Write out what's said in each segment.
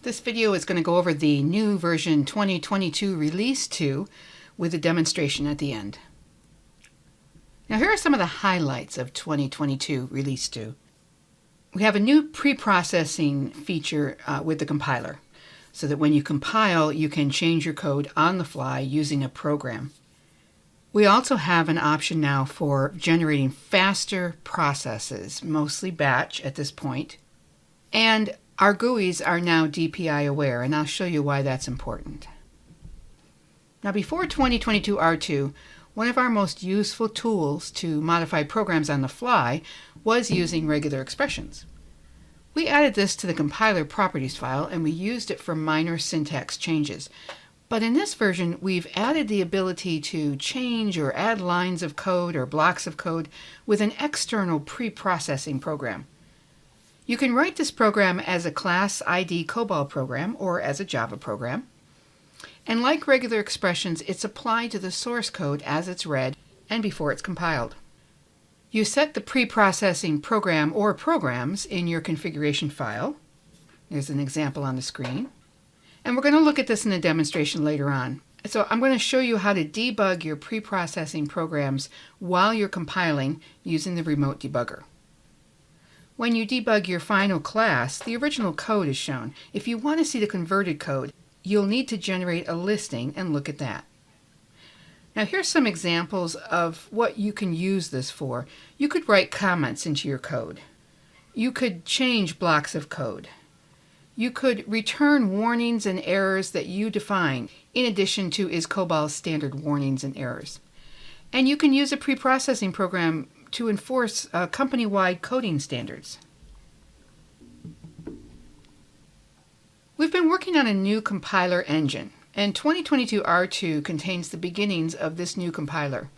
This video is going to go over the new version 2022 Release 2 with a demonstration at the end. Now here are some of the highlights of 2022 Release 2. We have a new pre-processing feature with the compiler, so that when you compile, you can change your code on the fly using a program. We also have an option now for generating faster processes, mostly batch at this point. And our GUIs are now DPI aware, and I'll show you why that's important. Now before 2022 R2, one of our most useful tools to modify programs on the fly was using regular expressions. We added this to the compiler properties file, and we used it for minor syntax changes. But in this version, we've added the ability to change or add lines of code or blocks of code with an external pre-processing program. You can write this program as a class ID COBOL program or as a Java program. And like regular expressions, it's applied to the source code as it's read and before it's compiled. You set the pre-processing program or programs in your configuration file. There's an example on the screen. And we're going to look at this in a demonstration later on. So I'm going to show you how to debug your pre-processing programs while you're compiling using the remote debugger. When you debug your final class, the original code is shown. If you want to see the converted code, you'll need to generate a listing and look at that. Now here's some examples of what you can use this for. You could write comments into your code. You could change blocks of code. You could return warnings and errors that you define, in addition to COBOL's standard warnings and errors. And you can use a pre-processing program to enforce company-wide coding standards. We've been working on a new compiler engine, and 2022 R2 contains the beginnings of this new compiler.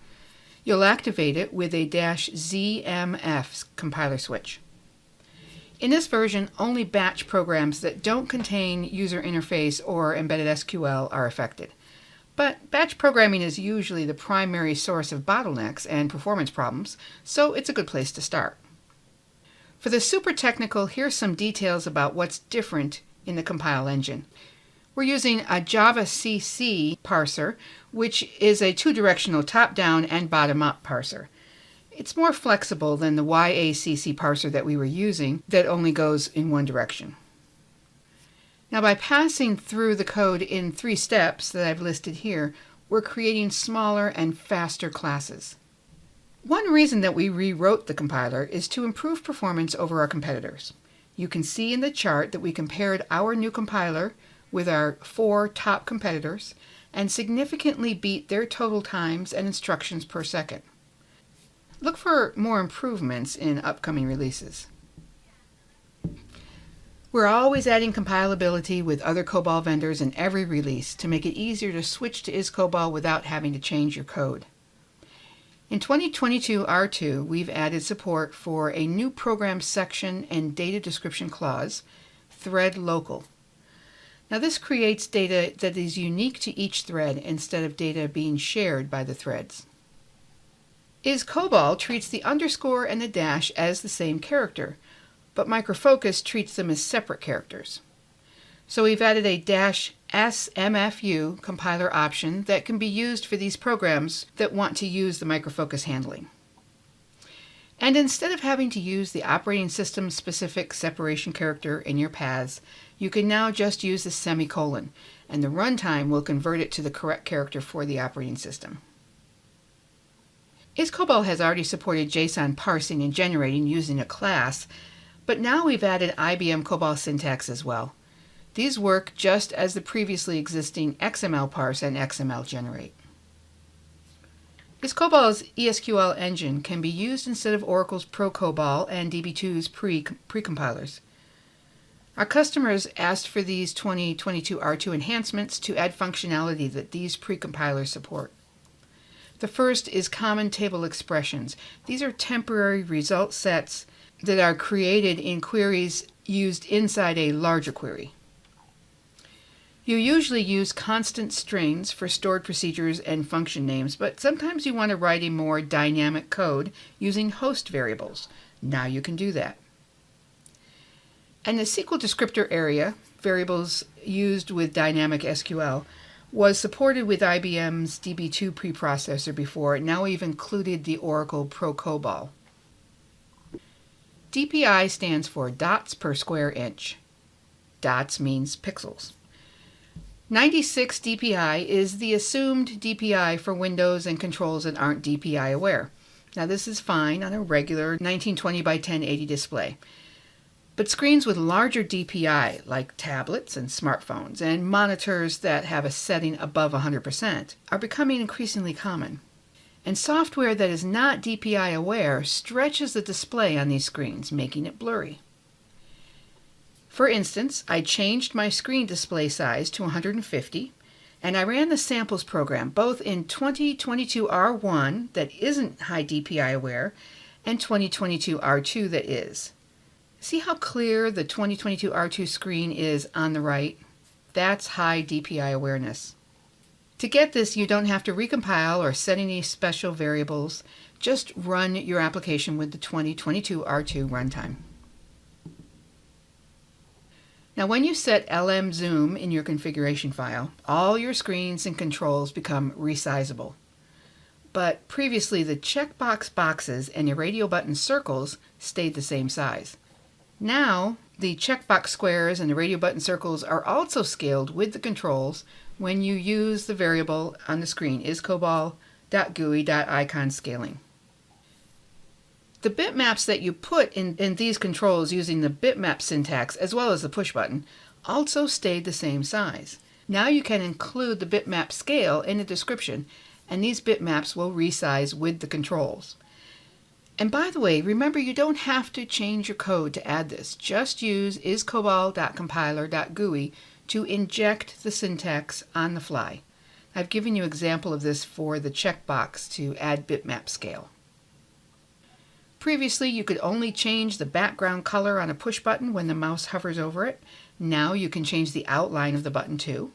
You'll activate it with a -ZMF compiler switch. In this version, only batch programs that don't contain user interface or embedded SQL are affected. But batch programming is usually the primary source of bottlenecks and performance problems, so it's a good place to start. For the super technical, here's some details about what's different in the compile engine. We're using a Java CC parser, which is a two-directional top-down and bottom-up parser. It's more flexible than the YACC parser that we were using that only goes in one direction. Now by passing through the code in 3 steps that I've listed here, we're creating smaller and faster classes. One reason that we rewrote the compiler is to improve performance over our competitors. You can see in the chart that we compared our new compiler with our 4 top competitors and significantly beat their total times and instructions per second. Look for more improvements in upcoming releases. We're always adding compilability with other COBOL vendors in every release to make it easier to switch to COBOL without having to change your code. In 2022 R2, we've added support for a new program section and data description clause, thread local. Now this creates data that is unique to each thread instead of data being shared by the threads. COBOL treats the underscore and the dash as the same character, but Microfocus treats them as separate characters. So we've added a -SMFU compiler option that can be used for these programs that want to use the Microfocus handling. And instead of having to use the operating system specific separation character in your paths, you can now just use the semicolon, and the runtime will convert it to the correct character for the operating system. COBOL has already supported JSON parsing and generating using a class, but now we've added IBM COBOL syntax as well. These work just as the previously existing XML parse and XML generate. COBOL's ESQL engine can be used instead of Oracle's ProCOBOL and DB2's pre-compilers. Our customers asked for these 2022 R2 enhancements to add functionality that these pre-compilers support. The first is common table expressions. These are temporary result sets that are created in queries used inside a larger query. You usually use constant strings for stored procedures and function names, but sometimes you want to write a more dynamic code using host variables. Now you can do that. And the SQL descriptor area variables used with dynamic SQL, was supported with IBM's DB2 preprocessor before. Now we've included the Oracle Pro COBOL. DPI stands for dots per square inch. Dots means pixels. 96 DPI is the assumed DPI for Windows and controls that aren't DPI aware. Now this is fine on a regular 1920 by 1080 display. But screens with larger DPI, like tablets and smartphones, and monitors that have a setting above 100%, are becoming increasingly common. And software that is not DPI aware stretches the display on these screens, making it blurry. For instance, I changed my screen display size to 150, and I ran the samples program both in 2022 R1 that isn't high DPI aware and 2022 R2 that is. See how clear the 2022 R2 screen is on the right? That's high DPI awareness. To get this, you don't have to recompile or set any special variables. Just run your application with the 2022 R2 runtime. Now, when you set LM Zoom in your configuration file, all your screens and controls become resizable. But previously, the checkbox boxes and your radio button circles stayed the same size. Now, the checkbox squares and the radio button circles are also scaled with the controls when you use the variable on the screen isCOBOL.GUI.icon scaling. The bitmaps that you put in these controls using the bitmap syntax as well as the push button also stayed the same size. Now you can include the bitmap scale in the description, and these bitmaps will resize with the controls. And by the way, remember you don't have to change your code to add this. Just use isCOBOL.compiler.GUI to inject the syntax on the fly. I've given you an example of this for the checkbox to add bitmap scale. Previously, you could only change the background color on a push button when the mouse hovers over it. Now you can change the outline of the button too.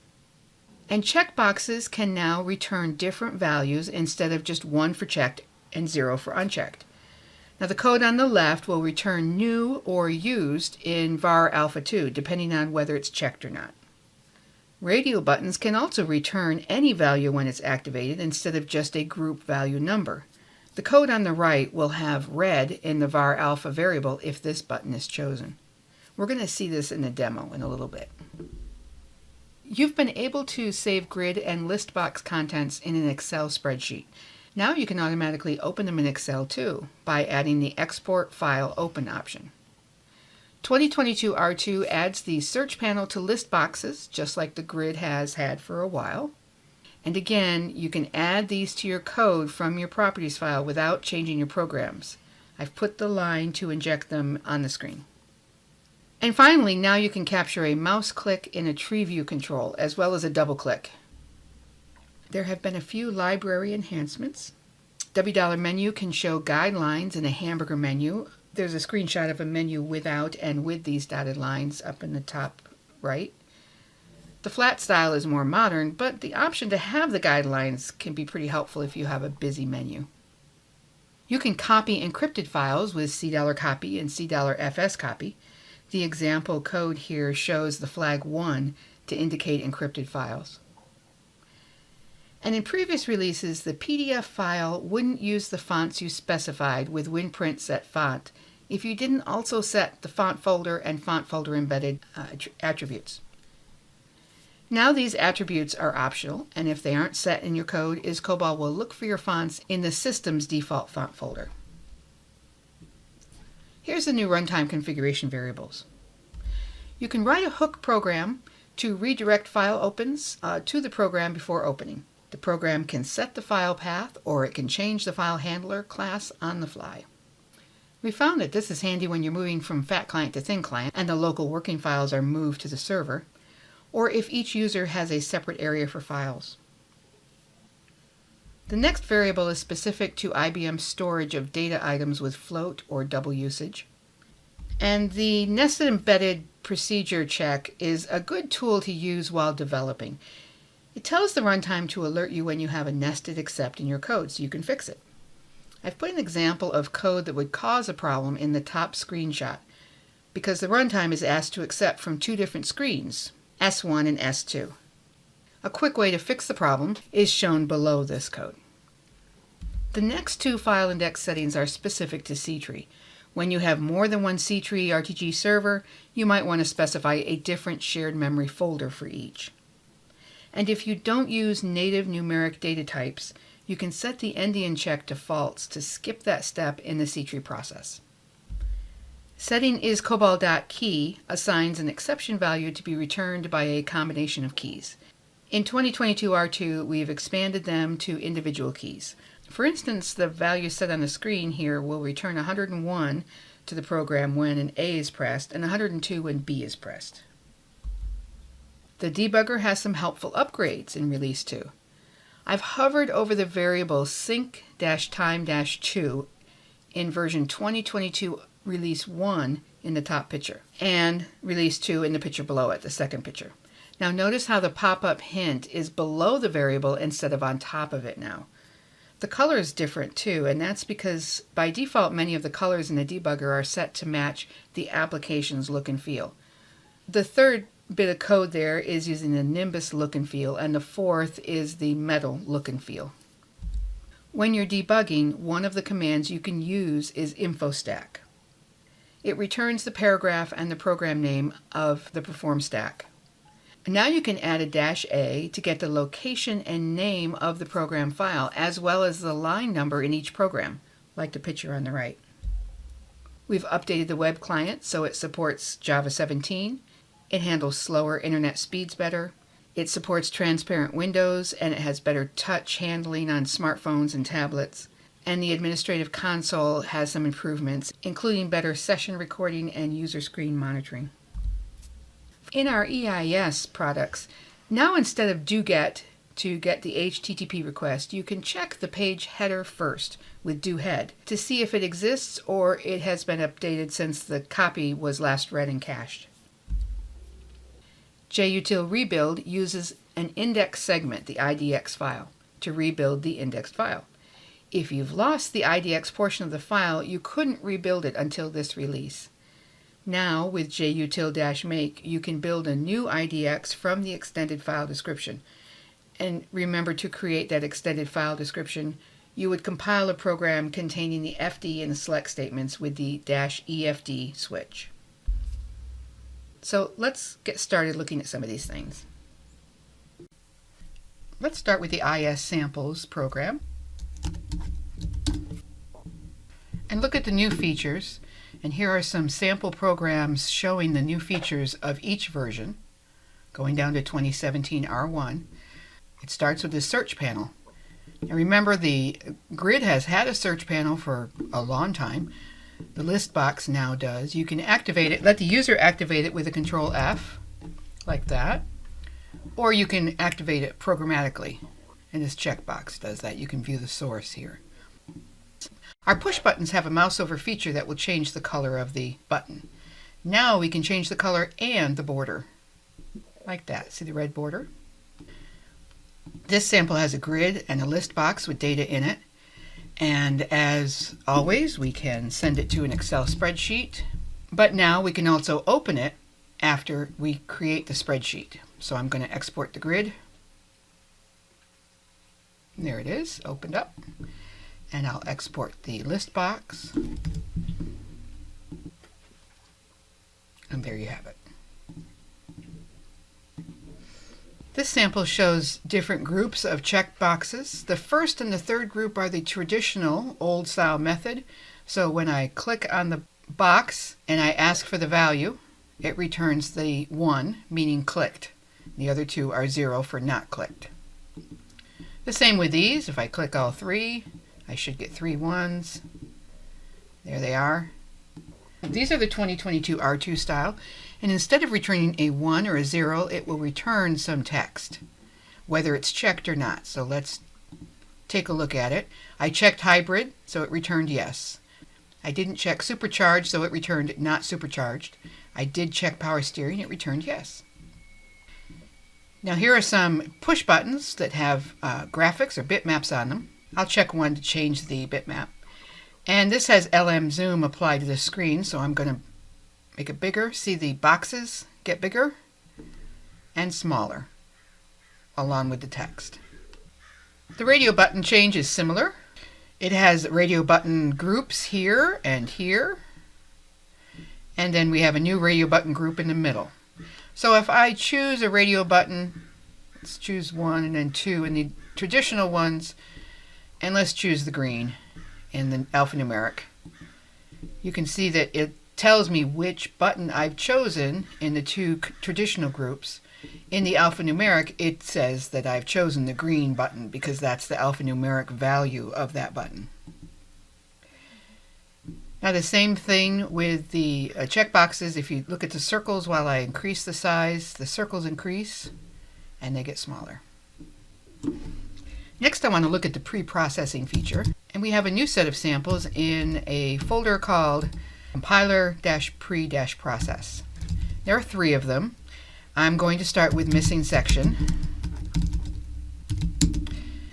And checkboxes can now return different values instead of just 1 for checked and 0 for unchecked. Now the code on the left will return new or used in var alpha 2, depending on whether it's checked or not. Radio buttons can also return any value when it's activated instead of just a group value number. The code on the right will have red in the var alpha variable if this button is chosen. We're going to see this in the demo in a little bit. You've been able to save grid and list box contents in an Excel spreadsheet. Now you can automatically open them in Excel too by adding the Export File Open option. 2022 R2 adds the search panel to list boxes, just like the grid has had for a while. And again, you can add these to your code from your properties file without changing your programs. I've put the line to inject them on the screen. And finally, now you can capture a mouse click in a tree view control, as well as a double click. There have been a few library enhancements. $W menu can show guidelines in a hamburger menu. There's a screenshot of a menu without and with these dotted lines up in the top right. The flat style is more modern, but the option to have the guidelines can be pretty helpful if you have a busy menu. You can copy encrypted files with $copy and $fscopy. The example code here shows the flag 1 to indicate encrypted files. And in previous releases, the PDF file wouldn't use the fonts you specified with WinPrint set font if you didn't also set the font folder and font folder embedded attributes. Now these attributes are optional, and if they aren't set in your code, isCOBOL will look for your fonts in the system's default font folder. Here's the new runtime configuration variables. You can write a hook program to redirect file opens to the program before opening. The program can set the file path, or it can change the file handler class on the fly. We found that this is handy when you're moving from fat client to thin client and the local working files are moved to the server, or if each user has a separate area for files. The next variable is specific to IBM's storage of data items with float or double usage. And the nested embedded procedure check is a good tool to use while developing. It tells the runtime to alert you when you have a nested except in your code so you can fix it. I've put an example of code that would cause a problem in the top screenshot. because the runtime is asked to accept from two different screens, S1 and S2. A quick way to fix the problem is shown below this code. The next two file index settings are specific to C-tree. When you have more than one C-tree RTG server, you might want to specify a different shared memory folder for each. And if you don't use native numeric data types, you can set the endian check to false to skip that step in the C-tree process. Setting is COBOL.key assigns an exception value to be returned by a combination of keys. In 2022 R2, we've expanded them to individual keys. For instance, the value set on the screen here will return 101 to the program when an A is pressed and 102 when B is pressed. The debugger has some helpful upgrades in Release 2. I've hovered over the variable sync-time-2 in version 2022 Release 1 in the top picture, and Release 2 in the picture below it, the second picture. Now notice how the pop-up hint is below the variable instead of on top of it now. The color is different too, and that's because by default many of the colors in the debugger are set to match the application's look and feel. The third bit of code there is using the Nimbus look and feel, and the fourth is the metal look and feel. When you're debugging, one of the commands you can use is InfoStack. It returns the paragraph and the program name of the perform stack. Now you can add a -A to get the location and name of the program file, as well as the line number in each program, like the picture on the right. We've updated the web client so it supports Java 17. It handles slower internet speeds better. It supports transparent windows, and it has better touch handling on smartphones and tablets. And the administrative console has some improvements, including better session recording and user screen monitoring. In our EIS products, now instead of doGet to get the HTTP request, you can check the page header first with doHead to see if it exists or it has been updated since the copy was last read and cached. JUtil Rebuild uses an index segment, the IDX file, to rebuild the indexed file. If you've lost the IDX portion of the file, you couldn't rebuild it until this release. Now, with jutil-make, you can build a new IDX from the extended file description. And remember to create that extended file description, you would compile a program containing the FD and the select statements with the -EFD switch. So let's get started looking at some of these things. Let's start with the IS samples program and look at the new features. And here are some sample programs showing the new features of each version, going down to 2017 R1. It starts with the search panel. Now remember, the grid has had a search panel for a long time. The list box now does. You can activate it, let the user activate it with a Control F, like that, or you can activate it programmatically, and this checkbox does that. You can view the source here. Our push buttons have a mouse over feature that will change the color of the button. Now we can change the color and the border, like that. See the red border? This sample has a grid and a list box with data in it. And as always, we can send it to an Excel spreadsheet. But now we can also open it after we create the spreadsheet. So I'm going to export the grid. There it is, opened up. And I'll export the list box. And there you have it. This sample shows different groups of checkboxes. The first and the third group are the traditional old-style method. So when I click on the box and I ask for the value, it returns the 1, meaning clicked. The other two are 0 for not clicked. The same with these. If I click all three, I should get 3 ones. There they are. These are the 2022 R2 style, and instead of returning a 1 or a 0, it will return some text, whether it's checked or not. So let's take a look at it. I checked hybrid, so it returned yes. I didn't check supercharged, so it returned not supercharged. I did check power steering, it returned yes. Now here are some push buttons that have graphics or bitmaps on them. I'll check one to change the bitmap. And this has LM Zoom applied to the screen, so I'm going to make it bigger. See the boxes get bigger and smaller along with the text. The radio button change is similar. It has radio button groups here and here. And then we have a new radio button group in the middle. So if I choose a radio button, let's choose 1 and then 2 in the traditional ones, and let's choose the green in the alphanumeric. You can see that it tells me which button I've chosen in the two traditional groups. In the alphanumeric, it says that I've chosen the green button because that's the alphanumeric value of that button. Now the same thing with the checkboxes. If you look at the circles, while I increase the size, the circles increase and they get smaller. Next I want to look at the pre-processing feature. And we have a new set of samples in a folder called compiler-pre-process. There are 3 of them. I'm going to start with missing section.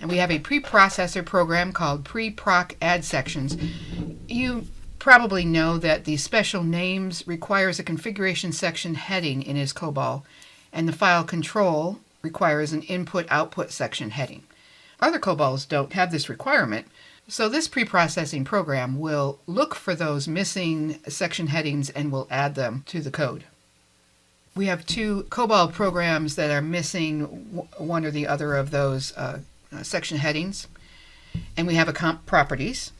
And we have a preprocessor program called pre-proc add sections. You probably know that the special names requires a configuration section heading in his COBOL, and the file control requires an input-output section heading. Other COBOLs don't have this requirement, so this preprocessing program will look for those missing section headings and will add them to the code. We have 2 COBOL programs that are missing one or the other of those section headings, and we have a comp properties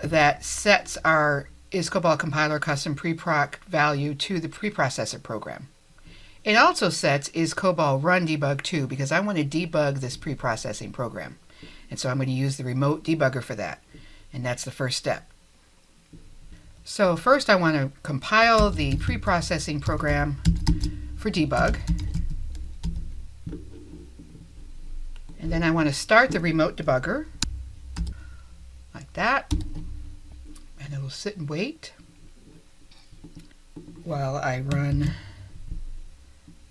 that sets our COBOL compiler custom preproc value to the preprocessor program. It also sets COBOL run debug to, because I want to debug this preprocessing program. And so I'm going to use the remote debugger for that. And that's the first step. So first I want to compile the preprocessing program for debug. And then I want to start the remote debugger like that. And it will sit and wait while I run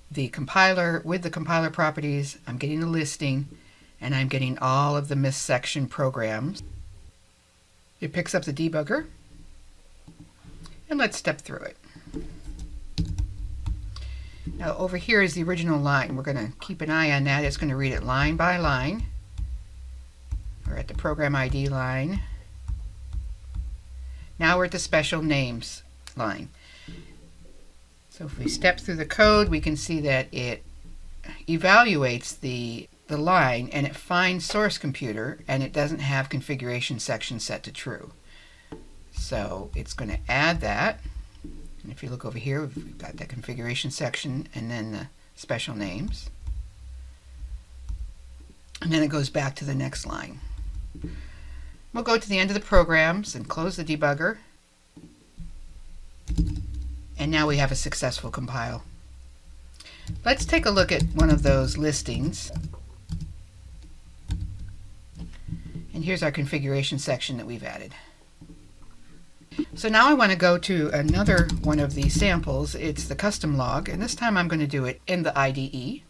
the compiler with the compiler properties. I'm getting the listing and I'm getting all of the missed section programs. It picks up the debugger and let's step through it. Now over here is the original line. We're going to keep an eye on that. It's going to read it line by line. We're at the program ID line. Now we're at the special names line. So if we step through the code, we can see that it evaluates the line and it finds source computer and it doesn't have configuration section set to true. So it's going to add that. And if you look over here, we've got that configuration section and then the special names. And then it goes back to the next line. We'll go to the end of the programs and close the debugger. And now we have a successful compile. Let's take a look at one of those listings. And here's our configuration section that we've added. So now I want to go to another one of these samples. It's the custom log, and this time I'm going to do it in the IDE.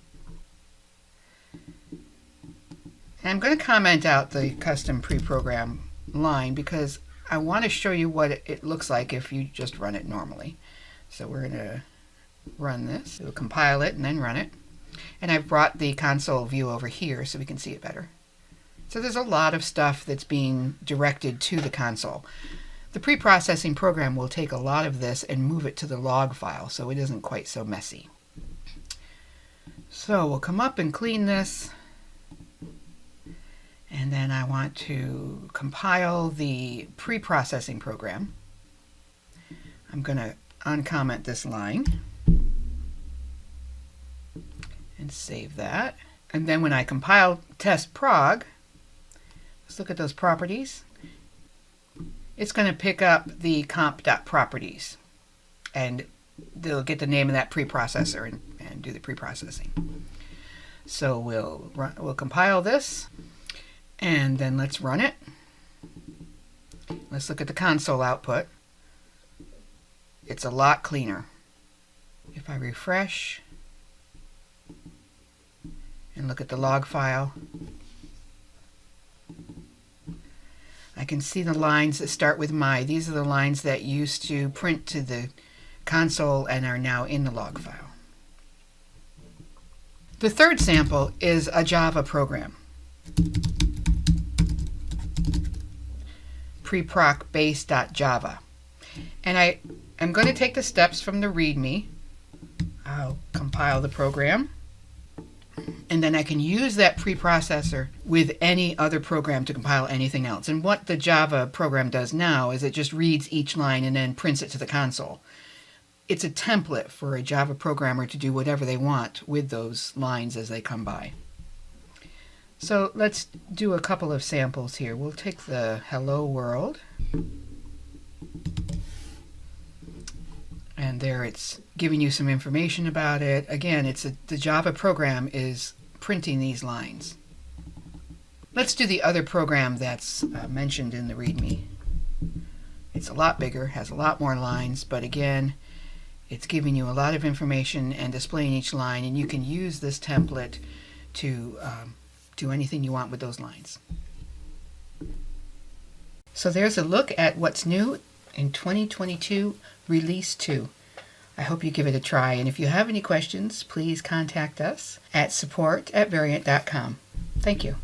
And I'm going to comment out the custom pre-program line because I want to show you what it looks like if you just run it normally. So we're going to run this. We'll compile it and then run it. And I've brought the console view over here so we can see it better. So there's a lot of stuff that's being directed to the console. The pre-processing program will take a lot of this and move it to the log file so it isn't quite so messy. So we'll come up and clean this. And then I want to compile the pre-processing program. I'm going to uncomment this line and save that. And then when I compile test prog, let's look at those properties. It's going to pick up the comp.properties and they'll get the name of that preprocessor and do the preprocessing. So we'll compile this and then let's run it. Let's look at the console output. It's a lot cleaner. If I refresh and look at the log file, I can see the lines that start with my. These are the lines that used to print to the console and are now in the log file. The third sample is a Java program. preproc base.java. And I am going to take the steps from the README. I'll compile the program, and then I can use that preprocessor with any other program to compile anything else. And what the Java program does now is it just reads each line and then prints it to the console. It's a template for a Java programmer to do whatever they want with those lines as they come by. So let's do a couple of samples here. We'll take the hello world. And there it's giving you some information about it. Again, the Java program is printing these lines. Let's do the other program that's mentioned in the README. It's a lot bigger, has a lot more lines, but again, it's giving you a lot of information and displaying each line, and you can use this template to do anything you want with those lines. So there's a look at what's new in 2022 Release 2. I hope you give it a try, and if you have any questions, please contact us at support@variant.com. Thank you.